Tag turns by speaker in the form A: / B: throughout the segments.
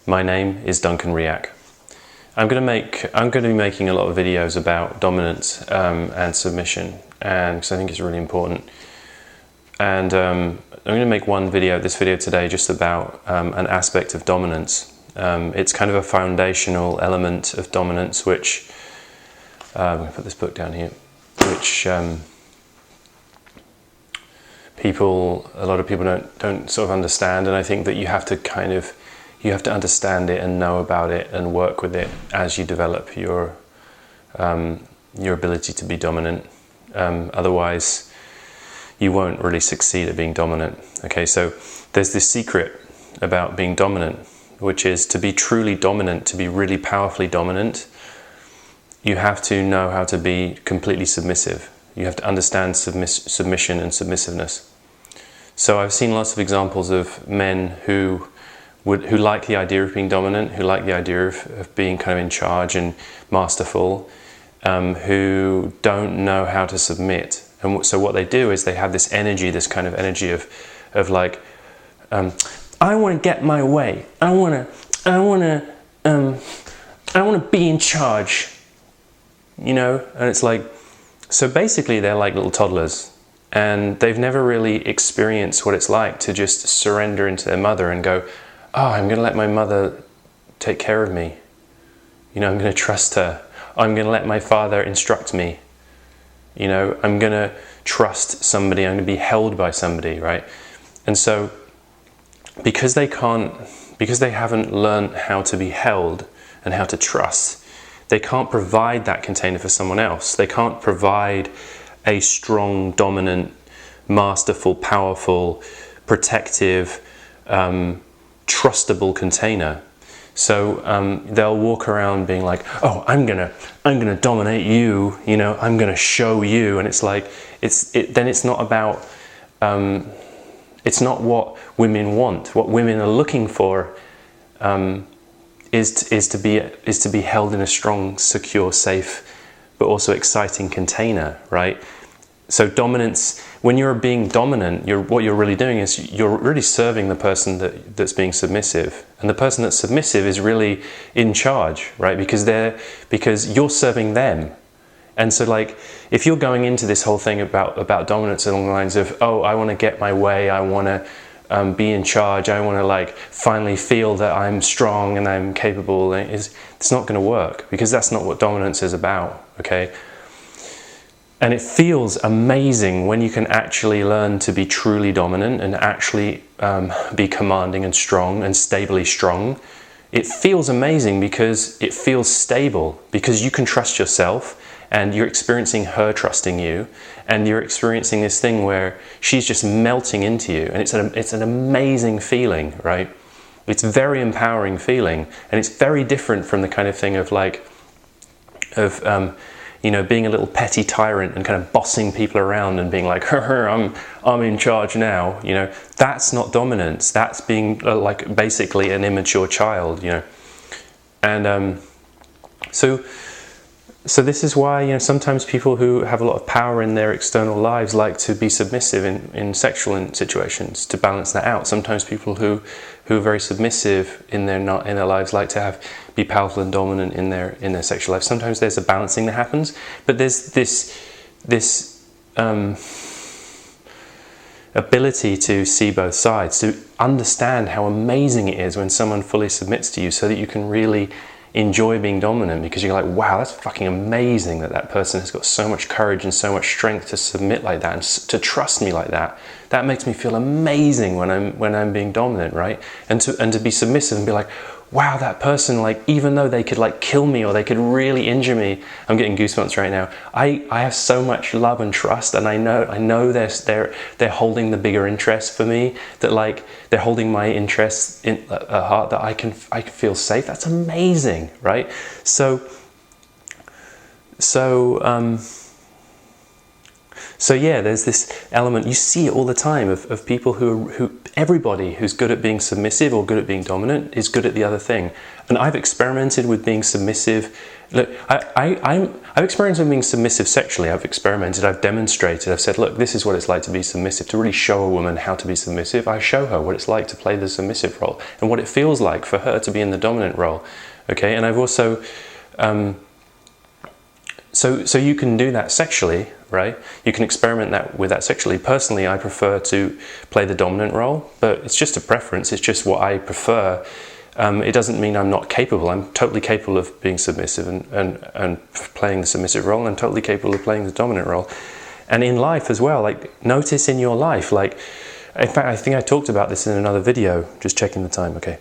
A: My name is Duncan Riak. I'm going to be making a lot of videos about dominance and submission, and because I think it's really important. And I'm going to make this video today, just about an aspect of dominance. It's kind of a foundational element of dominance, which I'm going to put this book down here, which a lot of people don't sort of understand, and I think that you have to understand it and know about it and work with it as you develop your ability to be dominant. Otherwise, you won't really succeed at being dominant. Okay, so there's this secret about being dominant, which is to be truly dominant, to be really powerfully dominant, you have to know how to be completely submissive. You have to understand submission and submissiveness. So I've seen lots of examples of men who like the idea of being dominant, who like the idea of being kind of in charge and masterful, who don't know how to submit. And so what they do is they have this energy, this kind of energy of like, I want to get my way. I want to be in charge, you know? And it's like, so basically they're like little toddlers, and they've never really experienced what it's like to just surrender into their mother and go, oh, I'm going to let my mother take care of me. You know, I'm going to trust her. I'm going to let my father instruct me. You know, I'm going to trust somebody. I'm going to be held by somebody, right? And so, because they haven't learned how to be held and how to trust, they can't provide that container for someone else. They can't provide a strong, dominant, masterful, powerful, protective, trustable container. So they'll walk around being like, "Oh, I'm gonna dominate you. You know, I'm gonna show you." And it's like, then it's not about, it's not what women want. What women are looking for is to be held in a strong, secure, safe, but also exciting container, right? So dominance, when you're being dominant, what you're really doing is you're really serving the person that's being submissive, and the person that's submissive is really in charge, right? Because you're serving them. And so, like, if you're going into this whole thing about dominance along the lines of, oh, I want to get my way, I want to be in charge, I want to like finally feel that I'm strong and I'm capable, it's not going to work, because that's not what dominance is about. Okay. And it feels amazing when you can actually learn to be truly dominant and actually be commanding and strong and stably strong. It feels amazing because it feels stable, because you can trust yourself, and you're experiencing her trusting you, and you're experiencing this thing where she's just melting into you, and it's an amazing feeling, right? It's a very empowering feeling, and it's very different from the kind of thing of like, you know, being a little petty tyrant and kind of bossing people around and being like, I'm in charge now. You know, that's not dominance. That's being like basically an immature child. You know, and so this is why, you know, sometimes people who have a lot of power in their external lives like to be submissive in sexual situations to balance that out. Sometimes people who are very submissive in their lives like to be powerful and dominant in their sexual life. Sometimes there's a balancing that happens, but there's this ability to see both sides, to understand how amazing it is when someone fully submits to you, so that you can really enjoy being dominant, because you're like, wow, that's fucking amazing that person has got so much courage and so much strength to submit like that and to trust me like that. That makes me feel amazing when I'm being dominant, right? And to be submissive and be like, wow, that person, like, even though they could like kill me or they could really injure me, I'm getting goosebumps right now. I have so much love and trust, and I know they're holding the bigger interest for me, that like they're holding my interests in a heart, that I can feel safe. That's amazing, right? So yeah, there's this element, you see it all the time, of people who everybody who's good at being submissive or good at being dominant is good at the other thing. And I've experimented with being submissive Look, I've experienced with being submissive sexually. I've experimented, I've demonstrated, I've said, look, this is what it's like to be submissive. To really show a woman how to be submissive, I show her what it's like to play the submissive role and what it feels like for her to be in the dominant role. Okay, and I've also, so you can do that sexually, right? You can experiment with that sexually. Personally, I prefer to play the dominant role, but it's just a preference. It's just what I prefer. It doesn't mean I'm not capable. I'm totally capable of being submissive and playing the submissive role, and totally capable of playing the dominant role. And in life as well, like, notice in your life, like, in fact, I think I talked about this in another video, just checking the time, okay.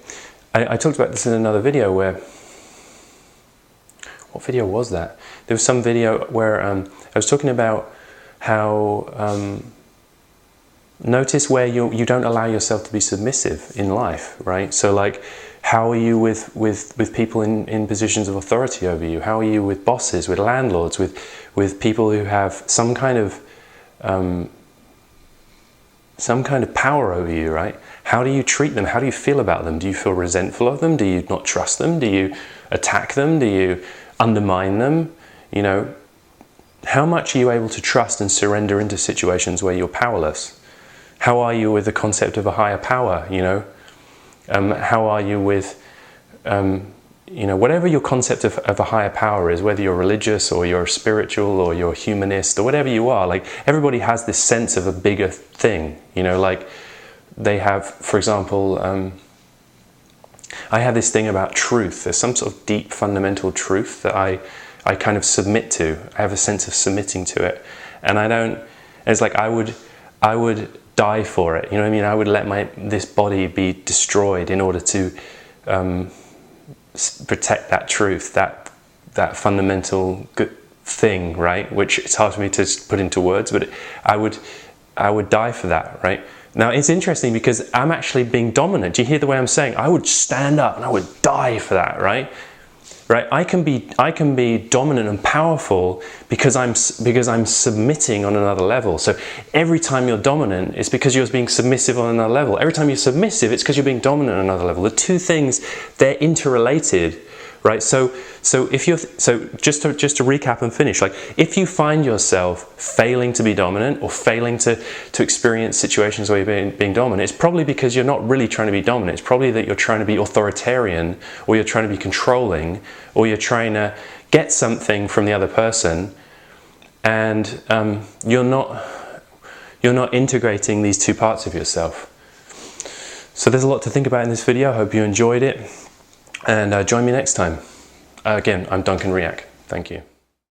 A: I talked about this in another video where, what video was that? There was some video where I was talking about how, notice where you don't allow yourself to be submissive in life, right? So like, how are you with people in positions of authority over you? How are you with bosses, with landlords, with people who have some kind of power over you, right? How do you treat them? How do you feel about them? Do you feel resentful of them? Do you not trust them? Do you attack them? Do you undermine them? You know, how much are you able to trust and surrender into situations where you're powerless? How are you with the concept of a higher power, you know? How are you with, you know, whatever your concept of a higher power is, whether you're religious or you're spiritual or you're humanist or whatever you are, like, everybody has this sense of a bigger thing, you know, like they have, for example, I have this thing about truth. There's some sort of deep fundamental truth that I kind of submit to. I have a sense of submitting to it. And I don't, it's like I would die for it, you know what I mean? I would let this body be destroyed in order to protect that truth, that fundamental good thing, right? Which it's hard for me to put into words, but I would die for that, right? Now it's interesting because I'm actually being dominant. Do you hear the way I'm saying? I would stand up and I would die for that, right? Right, I can be dominant and powerful because I'm submitting on another level. So every time you're dominant, it's because you're being submissive on another level. Every time you're submissive, it's because you're being dominant on another level. The two things, they're interrelated, right? So just to recap and finish, like, if you find yourself failing to be dominant or failing to experience situations where you're being dominant, it's probably because you're not really trying to be dominant. It's probably that you're trying to be authoritarian, or you're trying to be controlling, or you're trying to get something from the other person, and you're not integrating these two parts of yourself. So there's a lot to think about in this video. I hope you enjoyed it, and join me next time. Again, I'm Duncan Riak. Thank you.